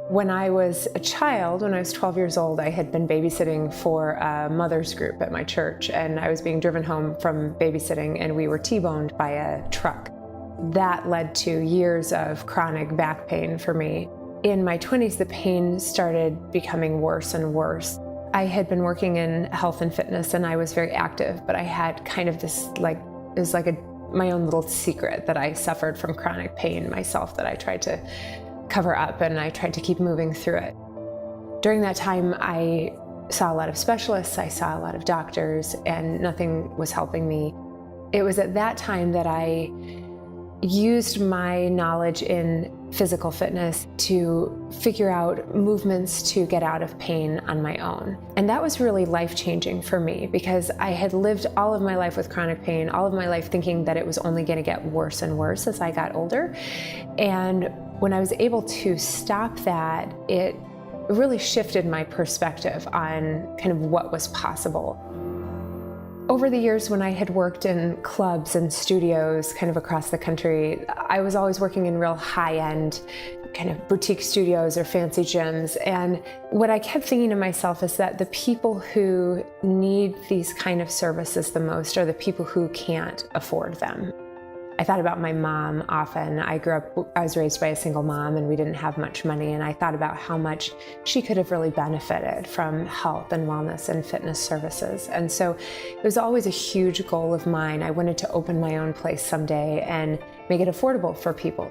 When I was a child, when I was 12 years old, I had been babysitting for a mother's group at my church, and I was being driven home from babysitting, and we were T-boned by a truck. That led to years of chronic back pain for me. In my 20s, the pain started becoming worse and worse. I had been working in health and fitness, and I was very active, but I had kind of this, it was like my own little secret that I suffered from chronic pain myself that I tried to cover up, and I tried to keep moving through it. During that time, I saw a lot of specialists, I saw a lot of doctors, and nothing was helping me. It was at that time that I used my knowledge in physical fitness to figure out movements to get out of pain on my own. And that was really life-changing for me, because I had lived all of my life with chronic pain, all of my life thinking that it was only going to get worse and worse as I got older. And when I was able to stop that, it really shifted my perspective on kind of what was possible. Over the years, when I had worked in clubs and studios kind of across the country, I was always working in real high-end kind of boutique studios or fancy gyms. And what I kept thinking to myself is that the people who need these kind of services the most are the people who can't afford them. I thought about my mom often. I was raised by a single mom, and we didn't have much money, and I thought about how much she could have really benefited from health and wellness and fitness services. And so it was always a huge goal of mine. I wanted to open my own place someday and make it affordable for people.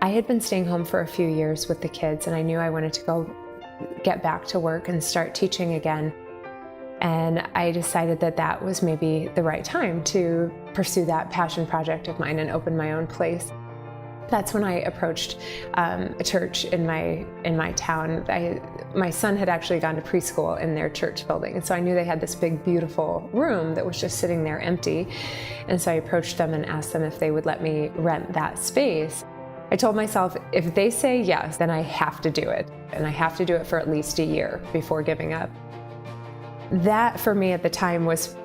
I had been staying home for a few years with the kids, and I knew I wanted to go get back to work and start teaching again. And I decided that that was maybe the right time to pursue that passion project of mine and open my own place. That's when I approached a church in my town. My son had actually gone to preschool in their church building, and so I knew they had this big, beautiful room that was just sitting there empty. And so I approached them and asked them if they would let me rent that space. I told myself, if they say yes, then I have to do it. And I have to do it for at least a year before giving up. That, for me at the time, was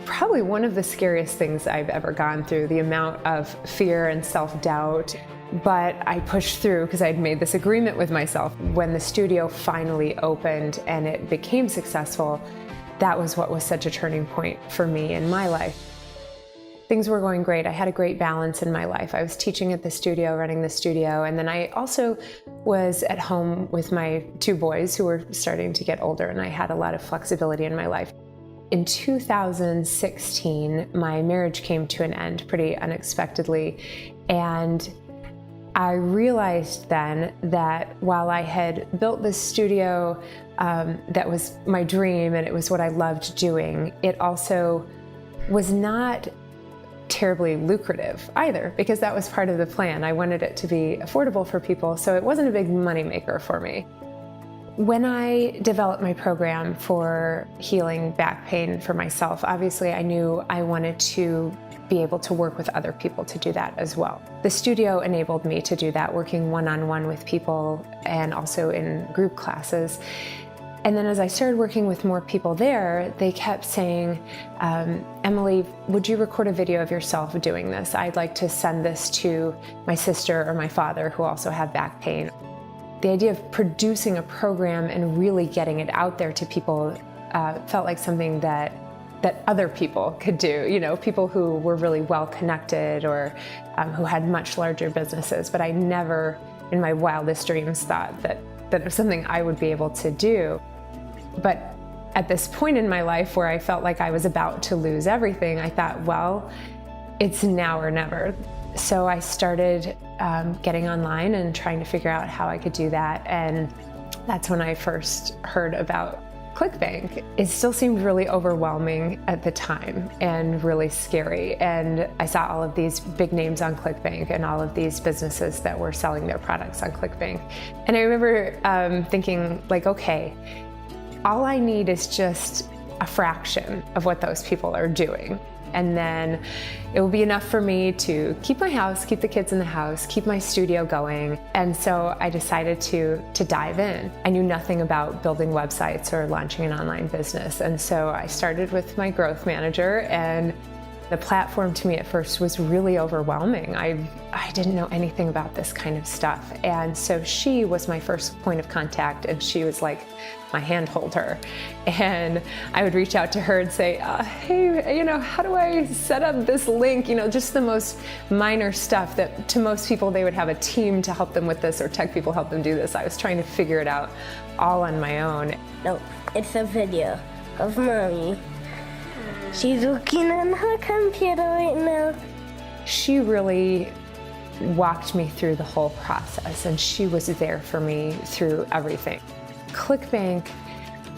probably one of the scariest things I've ever gone through, the amount of fear and self-doubt. But I pushed through because I'd made this agreement with myself. When the studio finally opened and it became successful, that was what was such a turning point for me in my life. Things were going great. I had a great balance in my life. I was teaching at the studio, running the studio, and then I also was at home with my two boys who were starting to get older, and I had a lot of flexibility in my life. In 2016, my marriage came to an end pretty unexpectedly, and I realized then that while I had built this studio that was my dream and it was what I loved doing, it also was not terribly lucrative either, because that was part of the plan. I wanted it to be affordable for people, so it wasn't a big moneymaker for me. When I developed my program for healing back pain for myself, obviously I knew I wanted to be able to work with other people to do that as well. The studio enabled me to do that, working one-on-one with people and also in group classes. And then as I started working with more people there, they kept saying, Emily, would you record a video of yourself doing this? I'd like to send this to my sister or my father who also have back pain. The idea of producing a program and really getting it out there to people felt like something that other people could do, you know, people who were really well connected or who had much larger businesses. But I never in my wildest dreams thought that it was something I would be able to do. But at this point in my life where I felt like I was about to lose everything, I thought, well, it's now or never. So I started getting online and trying to figure out how I could do that. And that's when I first heard about ClickBank. It still seemed really overwhelming at the time and really scary. And I saw all of these big names on ClickBank and all of these businesses that were selling their products on ClickBank. And I remember thinking, like, okay, all I need is just a fraction of what those people are doing. And then it will be enough for me to keep my house, keep the kids in the house, keep my studio going. And so I decided to dive in. I knew nothing about building websites or launching an online business. And so I started with my growth manager, and The platform to me at first was really overwhelming. I didn't know anything about this kind of stuff. And so she was my first point of contact, and she was like my hand holder. And I would reach out to her and say, hey, how do I set up this link? Just the most minor stuff that to most people, they would have a team to help them with this, or tech people help them do this. I was trying to figure it out all on my own. No, it's a video of Mommy. She's looking on her computer right now. She really walked me through the whole process, and she was there for me through everything. ClickBank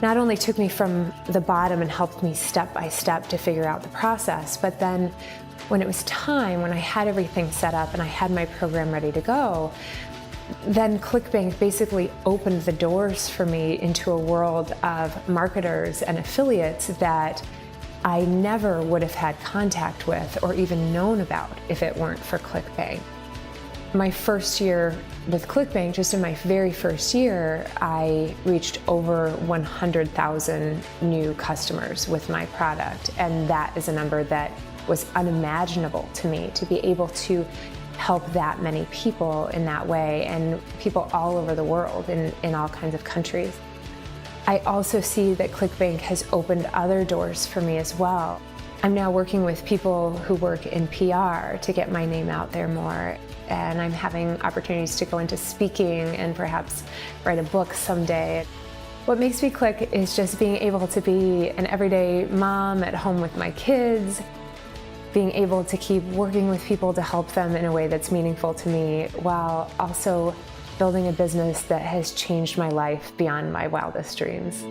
not only took me from the bottom and helped me step by step to figure out the process, but then when it was time, when I had everything set up and I had my program ready to go, then ClickBank basically opened the doors for me into a world of marketers and affiliates that I never would have had contact with or even known about if it weren't for ClickBank. My first year with ClickBank, just in my very first year, I reached over 100,000 new customers with my product. And that is a number that was unimaginable to me, to be able to help that many people in that way, and people all over the world in all kinds of countries. I also see that ClickBank has opened other doors for me as well. I'm now working with people who work in PR to get my name out there more, and I'm having opportunities to go into speaking and perhaps write a book someday. What makes me click is just being able to be an everyday mom at home with my kids, being able to keep working with people to help them in a way that's meaningful to me, while also building a business that has changed my life beyond my wildest dreams.